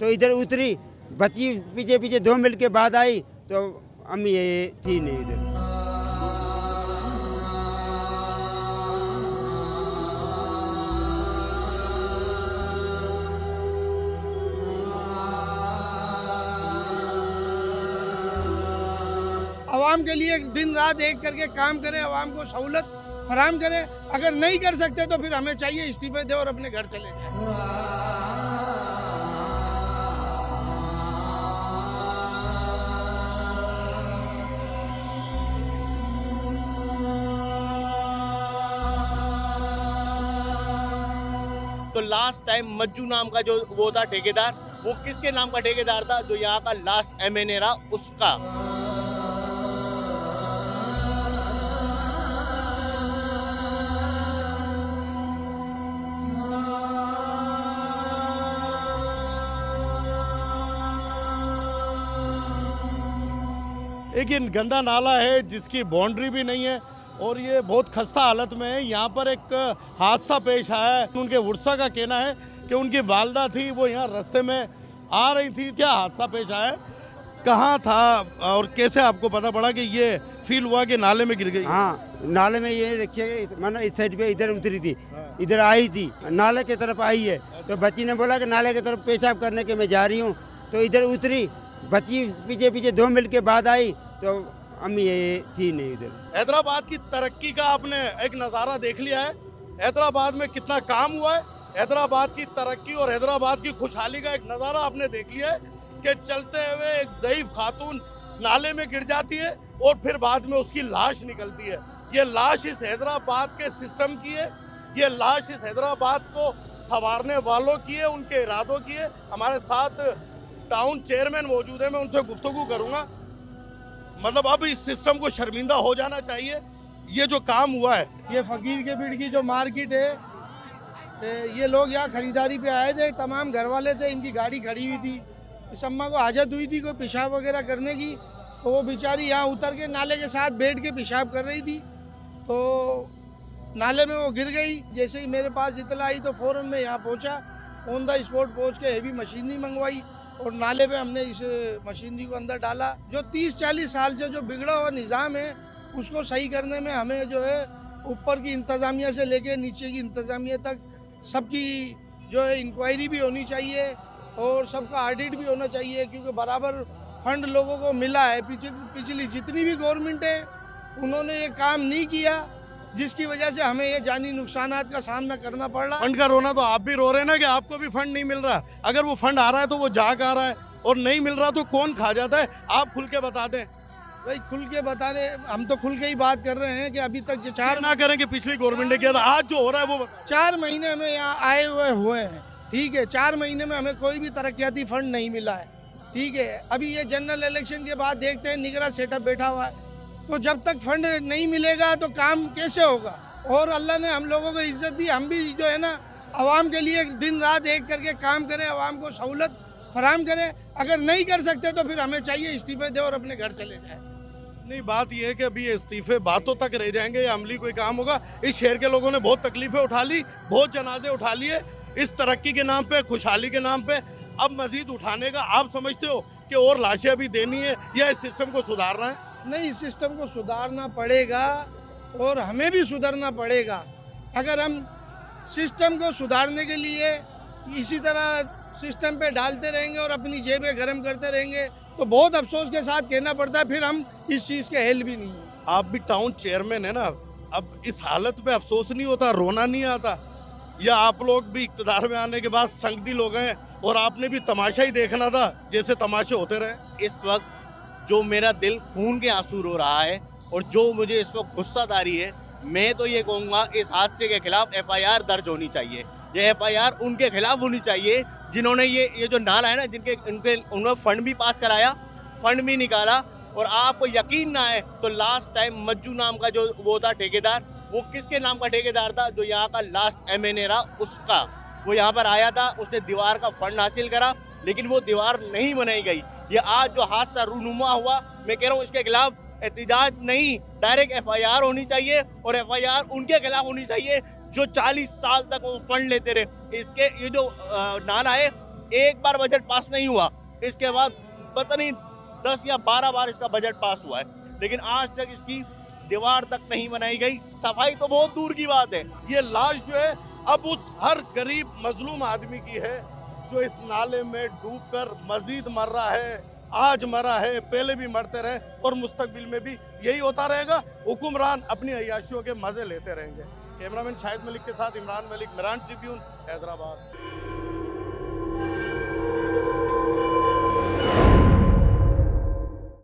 तो इधर उतरी, बच्ची पीछे पीछे 2 मिनट के बाद आई तो अम्मी ये थी नहीं इधर। आवाम के लिए दिन रात एक करके काम करें, आवाम को सहूलत फराहम करें। अगर नहीं कर सकते तो फिर हमें चाहिए इस्तीफे दें और अपने घर चले जाएं। तो लास्ट टाइम मज्जू नाम का जो वो था ठेकेदार, वो किसके नाम का ठेकेदार था? जो यहाँ का लास्ट एमएनए रहा उसका। एक ये गंदा नाला है जिसकी बाउंड्री भी नहीं है और ये बहुत खस्ता हालत में है। यहाँ पर एक हादसा पेश आया है। उनके वर्षा का कहना है कि उनकी वालदा थी, वो यहाँ रास्ते में आ रही थी। क्या हादसा पेश आया है, कहाँ था और कैसे आपको पता पड़ा कि ये फील हुआ कि नाले में गिर गई? हाँ, नाले में ये देखिए, माना इस साइड पे इधर उतरी थी, इधर आई थी, नाले की तरफ आई है। तो बच्ची ने बोला कि नाले की तरफ पेशाब करने के मैं जा रही हूँ, तो इधर उतरी, बच्ची पीछे पीछे 2 मिनट के बाद आई तो अम्मी ये थी नहीं इधर। हैदराबाद की तरक्की का आपने एक नज़ारा देख लिया है। हैदराबाद में कितना काम हुआ है, हैदराबाद की तरक्की और हैदराबाद की खुशहाली का एक नज़ारा आपने देख लिया है कि चलते हुए एक ज़ईफ खातून नाले में गिर जाती है और फिर बाद में उसकी लाश निकलती है। ये लाश इस हैदराबाद के सिस्टम की है, ये लाश इस हैदराबाद को संवारने वालों की है, उनके इरादों की है। हमारे साथ टाउन चेयरमैन मौजूद है, मैं उनसे गुफ्तगू करूँगा। मतलब अब इस सिस्टम को शर्मिंदा हो जाना चाहिए। ये जो काम हुआ है, ये फकीर के बीड़ की जो मार्केट है, ये लोग यहाँ खरीदारी पे आए थे, तमाम घर वाले थे, इनकी गाड़ी खड़ी हुई थी। इस अम्मा को हाजत हुई थी कोई पेशाब वगैरह करने की, तो वो बेचारी यहाँ उतर के नाले के साथ बैठ के पेशाब कर रही थी, तो नाले में वो गिर गई। जैसे ही मेरे पास इतला आई तो फ़ौरन मैं यहाँ पहुँचा, ऑन द स्पॉट पहुँच के हेवी मशीनरी मंगवाई और नाले पे हमने इस मशीनरी को अंदर डाला। जो 30-40 साल से जो बिगड़ा हुआ निज़ाम है उसको सही करने में हमें जो है ऊपर की इंतज़ामिया से लेके नीचे की इंतज़ामिया तक सबकी जो है इंक्वायरी भी होनी चाहिए और सबका ऑडिट भी होना चाहिए, क्योंकि बराबर फंड लोगों को मिला है। पिछली जितनी भी गवर्नमेंट है उन्होंने ये काम नहीं किया, जिसकी वजह से हमें ये जानी नुकसानात का सामना करना पड़ रहा। फंड का रोना तो आप भी रो रहे हैं ना कि आपको भी फंड नहीं मिल रहा। अगर वो फंड आ रहा है तो वो जाग आ रहा है और नहीं मिल रहा तो कौन खा जाता है? आप खुल के बता दें। भाई खुल के बताने, हम तो खुल के ही बात कर रहे हैं कि अभी तक जो 4 ना करें कि पिछली गवर्नमेंट ने किया था, आज जो हो रहा है वो 4 महीने हमें यहाँ आए हुए हैं, ठीक है। 4 महीने में हमें कोई भी तरक्याती फंड नहीं मिला है, ठीक है। अभी ये जनरल इलेक्शन के बाद देखते हैं, निगरान सेटअप बैठा हुआ है, तो जब तक फंड नहीं मिलेगा तो काम कैसे होगा? और अल्लाह ने हम लोगों को इज्जत दी, हम भी जो है ना आवाम के लिए दिन रात एक करके काम करें, आवाम को सहूलत फराहम करें। अगर नहीं कर सकते तो फिर हमें चाहिए इस्तीफे दें और अपने घर चले जाएं। नहीं, बात यह है कि अभी इस्तीफे बातों तक रह जाएंगे या अमली कोई काम होगा? इस शहर के लोगों ने बहुत तकलीफें उठा ली, बहुत जनाजे उठा लिए इस तरक्की के नाम पे, खुशहाली के नाम पे। अब मजीद उठाने का आप समझते हो कि और लाशें अभी देनी है या इस सिस्टम को सुधारना है? नहीं, इस सिस्टम को सुधारना पड़ेगा और हमें भी सुधरना पड़ेगा। अगर हम सिस्टम को सुधारने के लिए इसी तरह सिस्टम पे डालते रहेंगे और अपनी जेबें गर्म करते रहेंगे तो बहुत अफसोस के साथ कहना पड़ता है फिर हम इस चीज़ के हेल भी नहीं है। आप भी टाउन चेयरमैन है ना, अब इस हालत पे अफसोस नहीं होता, रोना नहीं आता? या आप लोग भी इक़्तिदार में आने के बाद संगदिल हो गए और आपने भी तमाशा ही देखना था जैसे तमाशे होते रहे? इस वक्त जो मेरा दिल खून के आंसू रो रहा है और जो मुझे इस वक्त गुस्सा तारी है, मैं तो ये कहूँगा इस हादसे के खिलाफ FIR दर्ज होनी चाहिए। ये FIR उनके खिलाफ होनी चाहिए जिन्होंने ये जो नाला है ना, उन्होंने फंड भी पास कराया, फंड भी निकाला। और आपको यकीन ना है तो लास्ट टाइम मज्जू नाम का जो वो था ठेकेदार, वो किसके नाम का ठेकेदार था? जो यहाँ का लास्ट MNA रहा उसका। वो यहाँ पर आया था, उसने दीवार का फंड हासिल करा, लेकिन वो दीवार नहीं बनाई गई। ये आज जो हादसा रूनुमा हुआ, मैं कह रहा हूँ इसके खिलाफ एहतिजाज नहीं, डायरेक्ट FIR होनी चाहिए और FIR उनके खिलाफ होनी चाहिए जो 40 साल तक वो फंड लेते रहे। इसके ये जो नाला है एक बार बजट पास नहीं हुआ, इसके बाद पता नहीं 10 या 12 बार इसका बजट पास हुआ है, लेकिन आज तक इसकी दीवार तक नहीं बनाई गई। सफाई तो बहुत दूर की बात है। ये लाश जो है अब उस हर गरीब मजलूम आदमी की है जो इस नाले में डूबकर मजीद मर रहा है। आज मरा है, पहले भी मरते रहे और मुस्तकबिल में भी यही होता रहेगा। हुक्मरान अपनी अय्याशियों के मजे लेते रहेंगे। कैमरामैन शाहिद मलिक के साथ इमरान मलिक, मिरान ट्रिब्यून, हैदराबाद।